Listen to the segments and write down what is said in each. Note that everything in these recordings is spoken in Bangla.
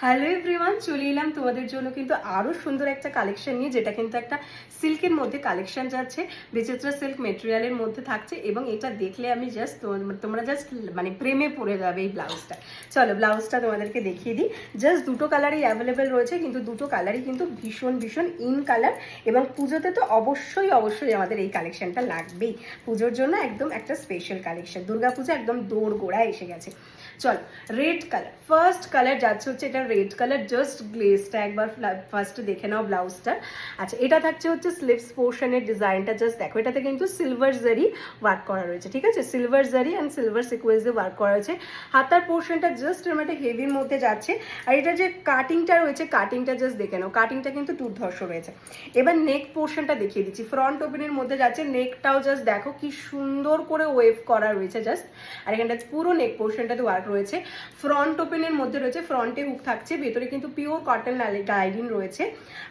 হ্যালো এভরিওয়ান, চলে এলাম তোমাদের জন্য কিন্তু আরও সুন্দর একটা কালেকশন নিয়ে, যেটা কিন্তু একটা সিল্কের মধ্যে কালেকশন যাচ্ছে, বিচিত্রা সিল্ক মেটেরিয়ালের মধ্যে থাকছে। এবং এটা দেখলে আমি জাস্ট তোমরা জাস্ট মানে প্রেমে পড়ে যাবে এই ব্লাউজটা। চলো ব্লাউজটা তোমাদেরকে দেখিয়ে দিই। জাস্ট দুটো কালারই অ্যাভেলেবেল রয়েছে, কিন্তু দুটো কালারই কিন্তু ভীষণ ভীষণ ইন কালার। এবং পুজোতে তো অবশ্যই অবশ্যই আমাদের এই কালেকশনটা লাগবেই। পুজোর জন্য একদম একটা স্পেশাল কালেকশন, দুর্গাপূজা একদম দৌড় গোড়ায় এসে গেছে। চলো, রেড কালার ফার্স্ট কালার যাচ্ছে হচ্ছে, এটা রেড কালার। জাস্ট গ্লেজটা একবার ফার্স্ট দেখে নাও ব্লাউজটা। আচ্ছা, এটা থাকছে হচ্ছে স্লিভস পোর্শনের ডিজাইনটা, জাস্ট দেখো। এটাতে কিন্তু সিলভার জারি ওয়ার্ক করা রয়েছে, ঠিক আছে? সিলভার জারি অ্যান্ড সিলভার সিকোয়েন্সে ওয়ার্ক করা রয়েছে। হাতার পোর্শনটা জাস্ট একটা হেভির মধ্যে যাচ্ছে। আর এটা যে কাটিংটা রয়েছে, কাটিংটা জাস্ট দেখে নাও, কাটিংটা কিন্তু দুর্ধর্ষ রয়েছে। এবার নেক পোর্শনটা দেখিয়ে দিচ্ছি, ফ্রন্ট ওপেনের মধ্যে যাচ্ছে। নেকটাও জাস্ট দেখো কি সুন্দর করে ওয়েভ করা রয়েছে জাস্ট। আর এখানটা পুরো নেক পোর্শনটাতে ওয়ার্ক রয়েছে। ফ্রন্ট ওপেনের মধ্যে রয়েছে, ফ্রন্টে হুক থাকছে, ভেতরে কিন্তু পিওর কটন লাইনিং রয়েছে।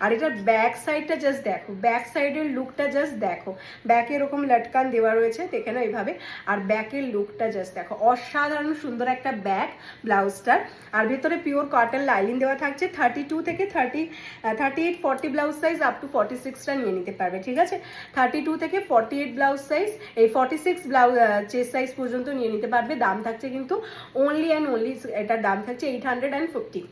আর এটার ব্যাক সাইডটা জাস্ট দেখো, ব্যাক সাইডের লুকটা জাস্ট দেখো। ব্যাকে এরকম লটকান দেওয়া রয়েছে, দেখে নাও এইভাবে। আর ব্যাকের লুকটা জাস্ট দেখো, অসাধারণ সুন্দর একটা ব্যাক ব্লাউজটার। আর ভেতরে পিওর কটন লাইনিং দেওয়া থাকছে। 32 থেকে 38 40 ব্লাউজ সাইজ আপ টু 46টা নিয়ে নিতে পারবে, ঠিক আছে? 32 থেকে 48 ব্লাউজ সাইজ, এই 46 ব্লাউজ চেস্ট সাইজ পর্যন্ত নিয়ে নিতে পারবে। দাম থাকছে কিন্তু অনলি অ্যান্ড অনলি, এটার দাম থাকছে 850,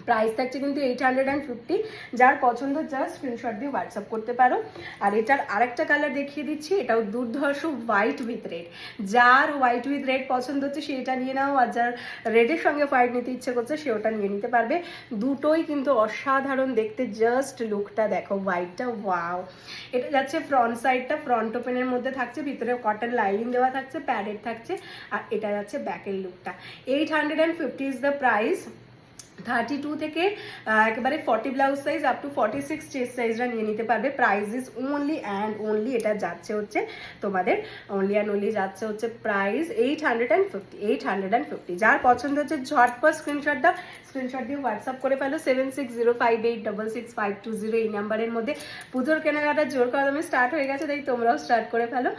প্রাইস থাকছে কিন্তু 850। যার পছন্দ জাস্ট স্ক্রিনশট দিয়ে হোয়াটসঅ্যাপ করতে পারো। আর এটার আরেকটা কালার দেখিয়ে দিচ্ছি, এটাও দুর্ধর্ষ হোয়াইট উইথ রেড। যার হোয়াইট উইথ রেড পছন্দ হচ্ছে সে এটা নিয়ে নাও, আর যার রেডের সঙ্গে হোয়াইট নিতে ইচ্ছে করছে সে ওটা নিয়ে নিতে পারবে। দুটোই কিন্তু অসাধারণ দেখতে, জাস্ট লুকটা দেখো, হোয়াইটটা ওয়াও। এটা যাচ্ছে ফ্রন্ট সাইডটা, ফ্রন্ট ওপেনের মধ্যে থাকছে, ভিতরে কটন লাইনিং দেওয়া থাকছে, প্যাডেড থাকছে। আর এটা যাচ্ছে ব্যাকের লুকটা। 850 ইজ দ্য প্রাইস। 32 থেকে একেবারে 40 blouse size up to 46 chest সাইজরা নিয়ে নিতে পারবে। Price is only and only, এটা যাচ্ছে হচ্ছে তোমাদের অনলি অ্যান্ড অনলি যাচ্ছে হচ্ছে প্রাইস 850। যার পছন্দ হচ্ছে ঝটপট স্ক্রিনশট দাও, স্ক্রিনশট দিয়ে হোয়াটসঅ্যাপ করে ফেলো 7605866520 এই নাম্বারের মধ্যে। পুজোর কেনাকাটা জোর করা দামে স্টার্ট হয়ে গেছে, তাই তোমরাও স্টার্ট করে ফেলো।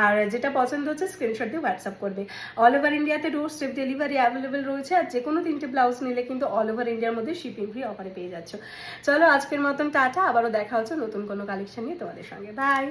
আর যেটা পছন্দ হচ্ছে স্ক্রিনশট দিয়ে হোয়াটসঅ্যাপ করবে। অল ওভার ইন্ডিয়াতে ডোর স্টেপ ডেলিভারি অ্যাভেলেবেল রয়েছে। আর যে কোনো 3টে ব্লাউজ নিলে কিন্তু অল ওভার ইন্ডিয়ার মধ্যে শিপিং ফ্রি অফারে পেয়ে যাচ্ছ। চলো আজকের মতন টাটা, আবারও দেখা হচ্ছে নতুন কোনো কালেকশন নিয়ে তোমাদের সঙ্গে। বাই।